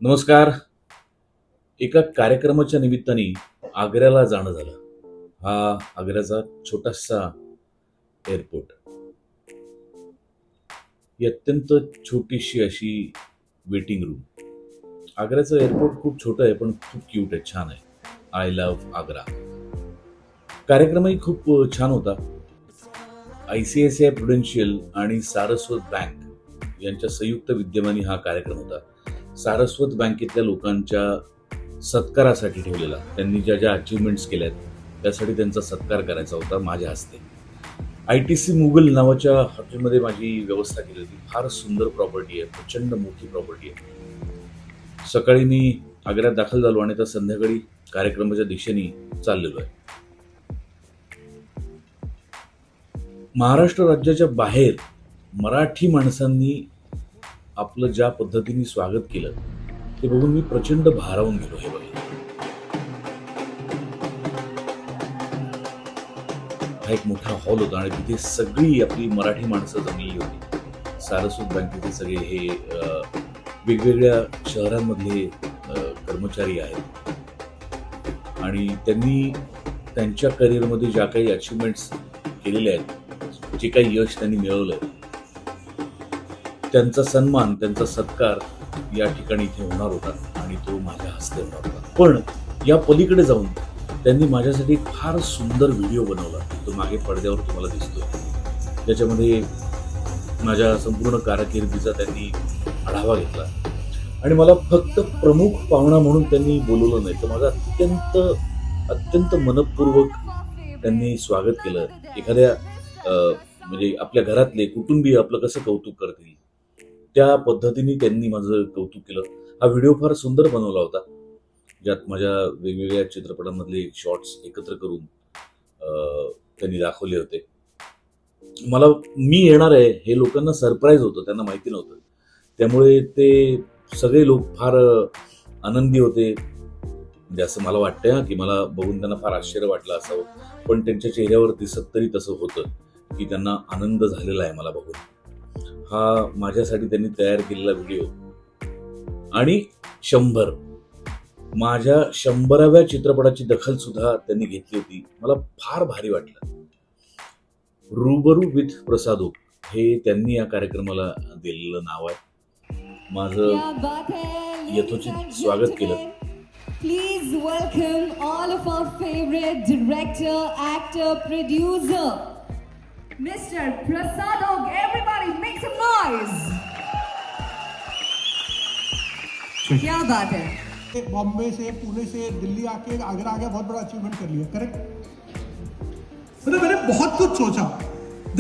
नमस्कार. एका कार्यक्रमाच्या निमित्ताने आग्र्याला जाणं झालं. हा आग्र्याचा छोटासा एअरपोर्ट. ही अत्यंत छोटीशी अशी वेटिंग रूम. आग्र्याचं एअरपोर्ट खूप छोटं आहे, पण खूप क्यूट आहे, छान आहे. I love Agra. कार्यक्रमही खूप छान होता. ICICI प्रुडेन्शियल आणि सारस्वत बँक यांच्या संयुक्त विद्यमाने हा कार्यक्रम होता. सारस्वत बँकेतल्या लोकांच्या सत्कारासाठी ठेवलेला. त्यांनी ज्या ज्या अचिव्हमेंट्स केल्यात त्यासाठी त्यांचा सत्कार करायचा होता माझ्या हस्ते. ITC मुघल नावाच्या हॉटेलमध्ये माझी व्यवस्था केली होती. फार सुंदर प्रॉपर्टी आहे, प्रचंड मोठी प्रॉपर्टी आहे. सकाळी मी आग्र्यात दाखल झालो आणि तर संध्याकाळी कार्यक्रमाच्या दिशेने चाललेलो आहे. महाराष्ट्र राज्याच्या बाहेर मराठी माणसांनी आपलं ज्या पद्धतीने स्वागत केलं ते बघून मी प्रचंड भारावून गेलो. हे बघा, हा एक मोठा हॉल होता आणि तिथे सगळी आपली मराठी माणसं जमलेली होती. सारस्वत बँकेचे सगळे हे वेगवेगळ्या शहरांमधले कर्मचारी आहेत आणि त्यांनी त्यांच्या करिअरमध्ये ज्या काही अचिव्हमेंट्स केलेल्या आहेत, जे काही यश त्यांनी मिळवलंय, त्यांचा सन्मान, त्यांचा सत्कार या ठिकाणी इथे होणार होता आणि तो माझ्या हस्ते होणार होता. पण या पलीकडे जाऊन त्यांनी माझ्यासाठी एक फार सुंदर व्हिडिओ बनवला. तो मागे पडद्यावर तुम्हाला दिसतोय. त्याच्यामध्ये माझ्या संपूर्ण कारकिर्दीचा त्यांनी आढावा घेतला आणि मला फक्त प्रमुख पाहुणा म्हणून त्यांनी बोलवलं नाही, तर माझं अत्यंत मनपूर्वक त्यांनी स्वागत केलं. एखाद्या म्हणजे आपल्या घरातले कुटुंबीय आपलं कसं कौतुक करतील त्या पद्धतीने त्यांनी माझं कौतुक केलं. हा व्हिडिओ फार सुंदर बनवला होता, ज्यात माझ्या वेगवेगळ्या चित्रपटांमधले शॉट्स एकत्र करून त्यांनी दाखवले होते. मी येणार आहे हे लोकांना सरप्राईज होतं, त्यांना माहिती नव्हतं. त्यामुळे ते सगळे लोक फार आनंदी होते. म्हणजे असं मला वाटतं की मला बघून त्यांना फार आश्चर्य वाटलं असावं, पण त्यांच्या चेहऱ्यावर दिसत तरी तसं होतं की त्यांना आनंद झालेला आहे मला बघून. हा माझ्यासाठी त्यांनी तयार केलेला व्हिडिओ आणि 100 माझ्या 100व्या चित्रपटाची दखल सुद्धा त्यांनी घेतली होती. मला फार भारी वाटलं. रूबरू विथ प्रसादोग हे त्यांनी या कार्यक्रमाला दिलेलं नाव आहे. माझं यथोचित स्वागत केलं. Please welcome all of our favorite director, actor, producer, Mr. Prasadog. Everybody make some noise. क्या बात है. बॉम्बे से, पुणे से, दिल्ली आके आगरा आ गया, बहुत बड़ा अचीवमेंट कर लिया. करेक्ट. मतलब मैंने बहुत कुछ सोचा.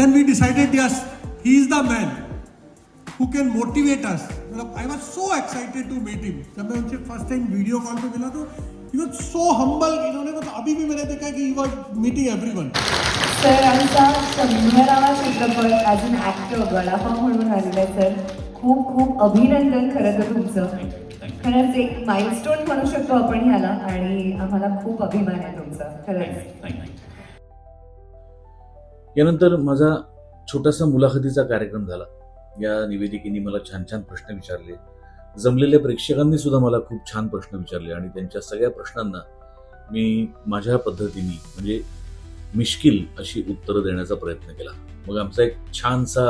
Then we decided yes, he is the man who can motivate us. मतलब I was so excited to meet him. जब मैं उनसे फर्स्ट टाइम वीडियो कॉल पे मिला तो he was so humble. इन्होंने मतलब अभी भी मैंने देखा कि he was meeting everyone. Sir आमचा 100वा चित्रपट ॲज अन ॲक्टर वडापाव म्हणून आलेला आहे सर. खूप खूप अभिनंदन खरं तर तुमचं. खरंच एक माइलस्टोन म्हणू शकतो आपण ह्याला आणि आम्हाला खूप अभिमान आहे तुमचा खरंच. यानंतर माझा छोटासा मुलाखतीचा कार्यक्रम झाला. या निवेदिकेने मला छान छान प्रश्न विचारले. जमलेल्या प्रेक्षकांनी सुद्धा मला खूप छान प्रश्न विचारले आणि त्यांच्या सगळ्या प्रश्नांना मी माझ्या पद्धतीने म्हणजे मिश्किल अशी उत्तरं देण्याचा प्रयत्न केला. मग आमचा एक छानसा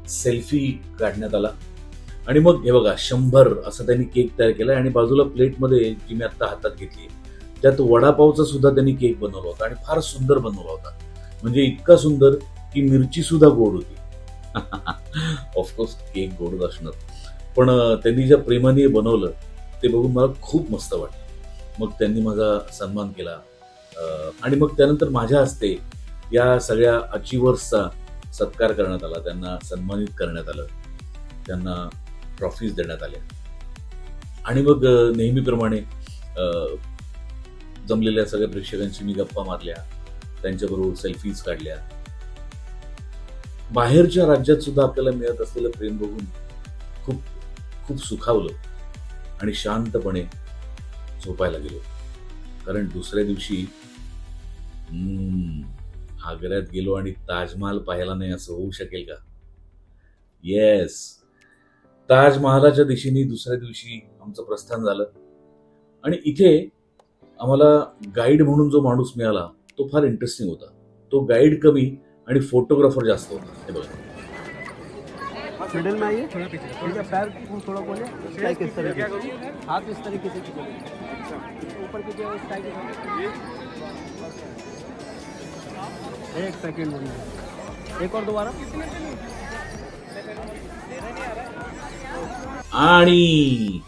सेल्फी काढण्यात आला आणि मग हे बघा 100 असं त्यांनी केक तयार केला आणि बाजूला प्लेटमध्ये जी मी आत्ता हातात घेतली त्यात वडापावचा सुद्धा त्यांनी केक बनवला होता आणि फार सुंदर बनवला होता. म्हणजे इतका सुंदर की मिरची सुद्धा गोड होती. ऑफकोर्स केक गोडच असणार, पण त्यांनी ज्या प्रेमाने बनवलं ते बघून मला खूप मस्त वाटलं. मग त्यांनी माझा सन्मान केला आणि मग त्यानंतर माझ्या हस्ते या सगळ्या अचिव्हर्सचा सत्कार करण्यात आला. त्यांना सन्मानित करण्यात आलं, त्यांना ट्रॉफीज देण्यात आल्या आणि मग नेहमीप्रमाणे जमलेल्या सगळ्या प्रेक्षकांशी मी गप्पा मारल्या, त्यांच्याबरोबर सेल्फीज काढल्या. बाहेरच्या राज्यात सुद्धा आपल्याला मिळत असलेलं प्रेम बघून खूप खूप सुखावलं आणि शांतपणे झोपायला गेलो. कारण दुसऱ्या दिवशी आग्र्यात गेलो आणि ताजमहाल पाहायला नाही असं होऊ शकेल का? येस, ताजमहालाच्या दिशेने दुसऱ्या दिवशी आमचं प्रस्थान झालं आणि इथे आम्हाला गाईड म्हणून जो माणूस मिळाला तो फार इंटरेस्टिंग होता. तो गाईड कमी आणि फोटोग्राफर जास्त होता. हे बघा, मिडिल में आइए, इनका पैर को थोड़ा खोले, स्ट्राइक इस तरह से, हाथ इस तरीके से कीजिए, ऊपर कीजिए, स्ट्राइक एक सेकंड में, एक और दोबारा. आणि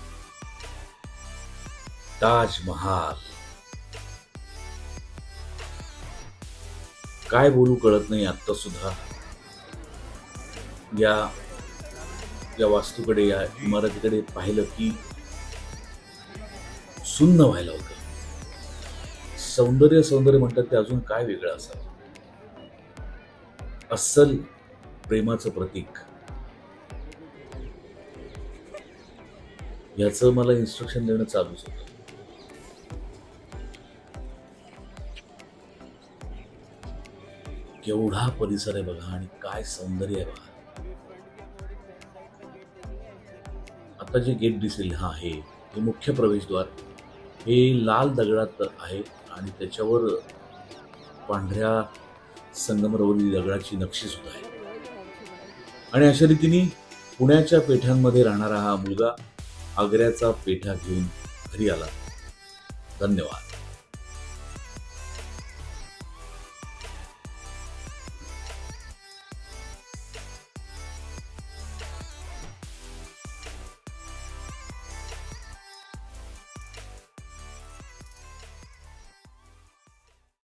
ताजमहाल काय बोलू कळत नाही आता सुद्धा. या वास्तूकडे, या इमारतीकडे पाहिलं की सुन्न व्हायला होतं. सौंदर्य म्हणतात ते अजून काय वेगळं असावं. अस्सल प्रेमाचं प्रतीक. याचं मला इन्स्ट्रक्शन देणं चालूच होतं. केवढा परिसर आहे बघा आणि काय सौंदर्य आहे बघा. आता जे गेट दिसेल हे मुख्य प्रवेशद्वार. हे लाल दगडात आहे आणि त्याच्यावर पांढऱ्या संगमरवरी दगडाची नक्षी सुद्धा आहे. आणि अशा रीतीने पुण्याच्या पेठांमध्ये राहणारा हा मुलगा आग्र्याचा पेठा घेऊन घरी आला. धन्यवाद.